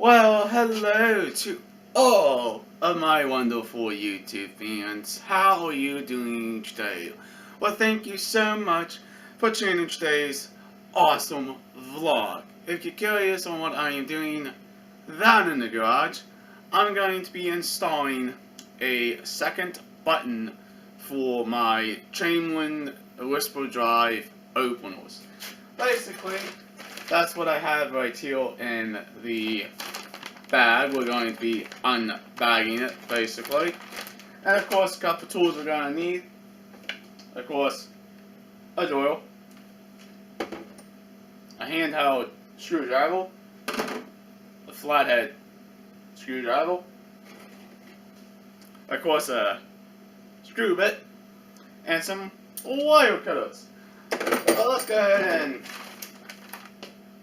Well, hello to all of my wonderful YouTube fans. How are you doing today? Well, thank you so much for tuning in today's awesome vlog. If you're curious on what I am doing down in the garage, I'm going to be installing a second button for my Chamberlain Whisper Drive openers. Basically, that's what I have right here in the bag. We're going to be unbagging it, basically. And of course, a couple tools we're going to need. Of course, a drill, a handheld screwdriver, a flathead screwdriver, of course, a screw bit, and some wire cutters. Well, let's go ahead and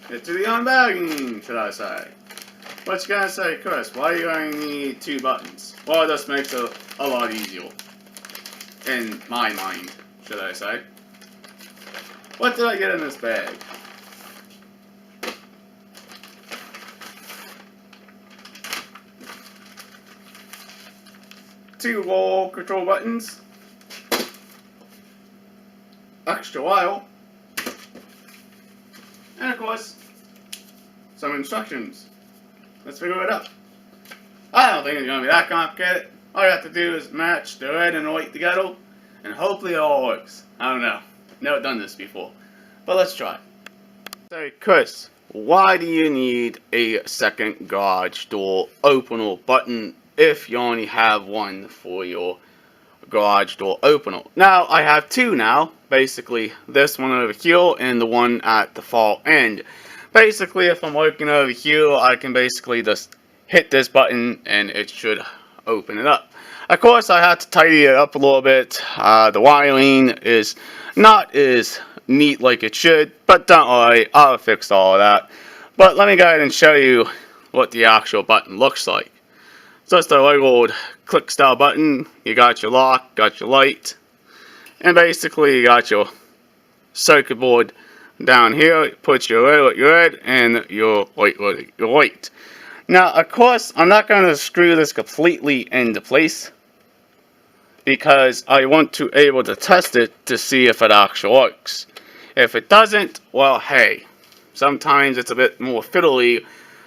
get to the unbagging, should I say. What you gonna say, Chris? Why are you going to need two buttons? Well, this makes it a lot easier. In my mind, should I say. What did I get in this bag? Two wall control buttons. Extra wire. And of course, some instructions. Let's figure it out. I don't think it's going to be that complicated. All you have to do is match the red and the white together, and hopefully it all works. I don't know. Never done this before. But let's try. So, Chris, why do you need a second garage door opener button if you only have one for your garage door opener? Now, I have two now. Basically, this one over here and the one at the far end. Basically, if I'm working over here, I can basically just hit this button and it should open it up. Of course, I had to tidy it up a little bit. The wiring is not as neat like it should, but don't worry, I'll fix all of that. But let me go ahead and show you what the actual button looks like. So it's the old click style button. You got your lock, got your light, and basically you got your circuit board down here. Put your red with your red and your white with your white. Now, of course, I'm not going to screw this completely into place because I want to be able to test it to see if it actually works. If it doesn't, well, hey, sometimes it's a bit more fiddly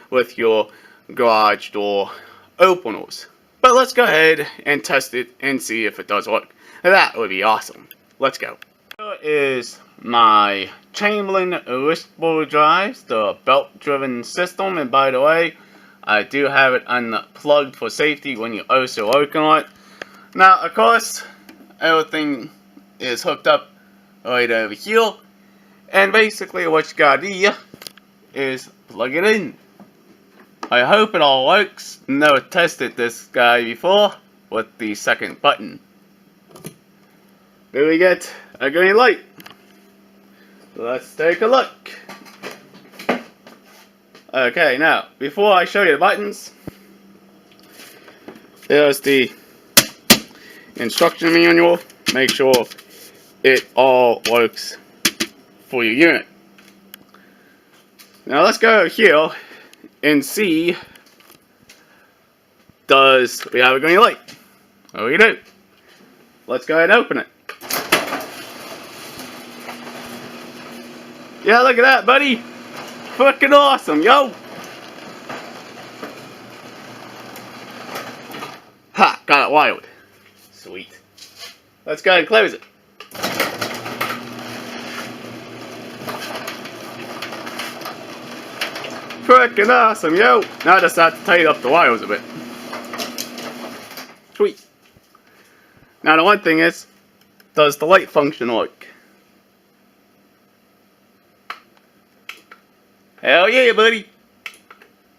with your garage door openers. But let's go ahead and test it and see if it does work. That would be awesome. Let's go. Here is my Chamberlain Whisper Drive, the belt-driven system, and by the way, I do have it unplugged for safety when you're also working on it. Now, of course, everything is hooked up right over here, and basically what you gotta do is plug it in. I hope it all works. Never tested this guy before with the second button. There we get a green light. Let's take a look. Okay, now, before I show you the buttons, there's the instruction manual. Make sure it all works for your unit. Now let's go over here and see, does we have a green light? Oh, we do. Let's go ahead and open it. Yeah, look at that, buddy. Fucking awesome, yo. Ha, got it wired. Sweet. Let's go ahead and close it. Freaking awesome, yo. Now I just have to tighten up the wires a bit. Sweet. Now the one thing is, does the light function work? Hell yeah, buddy.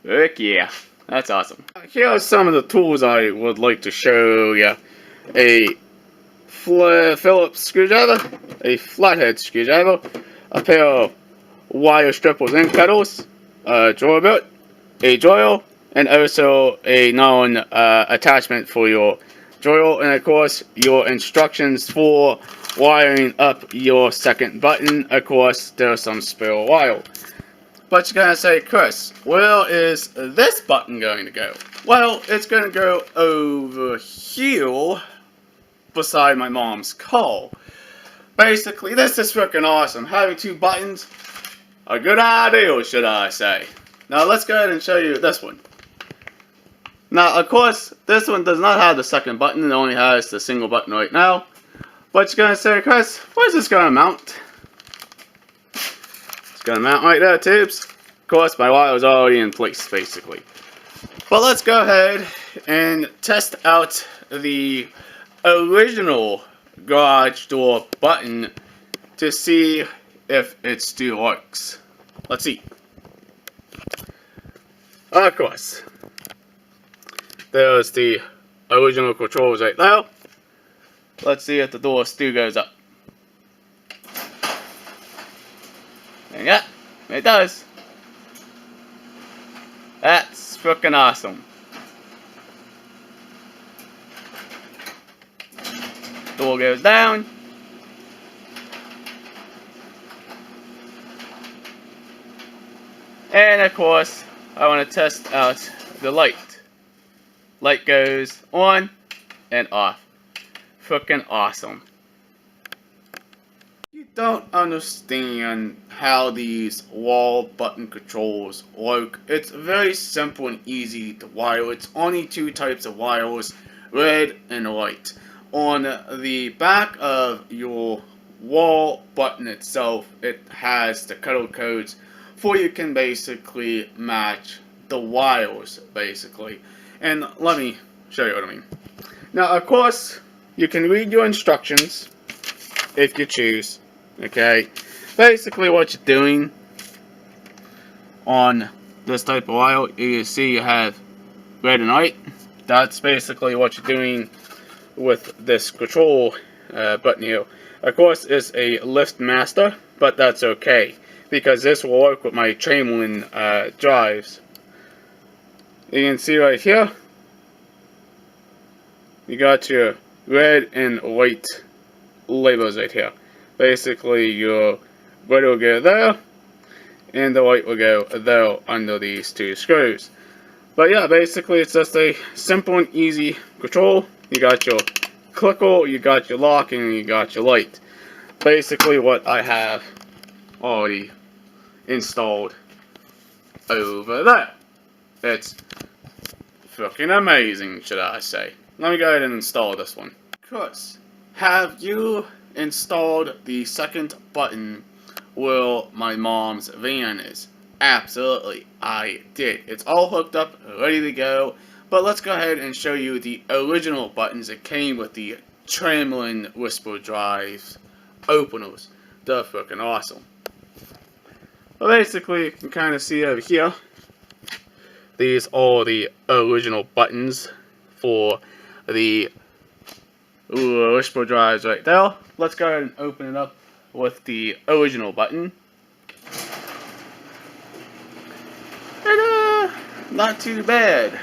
Heck yeah. That's awesome. Here are some of the tools I would like to show you. A Phillips screwdriver, a flathead screwdriver, a pair of wire strippers and cutters, a drawer bit, a drill, and also a attachment for your drill, and of course your instructions for wiring up your second button. Of course, there's some spare wire. But you're gonna say, Chris, where is this button going to go? Well, it's gonna go over here beside my mom's car. Basically, this is freaking awesome. Having two buttons, a good idea, should I say. Now let's go ahead and show you this one. Now, of course, this one does not have the second button. It only has the single button right now. But you're gonna say, Chris, where's this gonna mount? It's gonna mount right there, tubes. Of course, my wire is already in place, basically. But let's go ahead and test out the original garage door button to see if it still works. Let's see. Of course, there's the original controls right there. Let's see if the door still goes up. And yeah, it does. That's freaking awesome. Door goes down. And of course, I want to test out the light. Light goes on and off. Freaking awesome. You don't understand how these wall button controls work. It's very simple and easy to wire. It's only two types of wires, red and white. On the back of your wall button itself, it has the color codes for you can basically match the wires, basically. And let me show you what I mean. Now, of course, you can read your instructions if you choose. Okay, basically what you're doing on this type of wire, you see you have red and white. That's basically what you're doing with this control button here. Of course, it's a LiftMaster, but that's okay because this will work with my Tramelin drives. You can see right here, you got your red and white labels right here. Basically, your red will go there, and the white will go there under these two screws. But yeah, basically it's just a simple and easy control. You got your clicker, you got your lock, and you got your light. Basically what I have already installed over there. It's freaking amazing, should I say. Let me go ahead and install this one. Chris, have you installed the second button where my mom's van is? Absolutely, I did. It's all hooked up, ready to go. But let's go ahead and show you the original buttons that came with the Tramelin Whisper Drive openers. They're freaking awesome. Well, basically, you can kind of see over here, these are the original buttons for the Whisper Drives right there. Let's go ahead and open it up with the original button. And not too bad.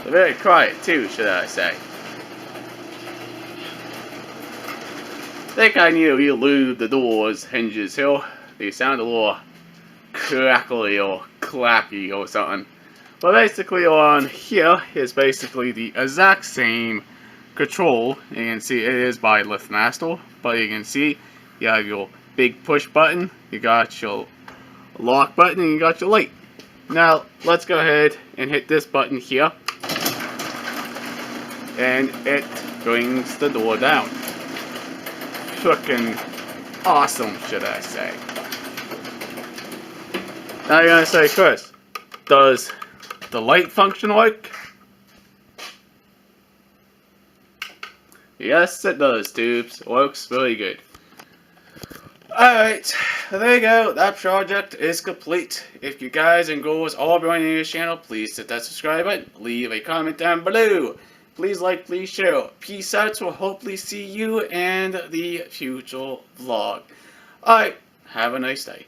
They're very quiet too, should I say. I think I need to re-lube the doors hinges here. They sound a little crackly or clappy or something. But basically on here is basically the exact same control. You can see it is by LiftMaster, but you can see you have your big push button, you got your lock button, and you got your light. Now let's go ahead and hit this button here, and it brings the door down. Frickin' awesome, should I say. Now you're gonna say, Chris, does the light function work? Yes, it does, tubes. It works really good. Alright, there you go. That project is complete. If you guys and girls are joining this channel, please hit that subscribe button. Leave a comment down below. Please like, please share. Peace out. We'll hopefully see you in the future vlog. Alright, have a nice day.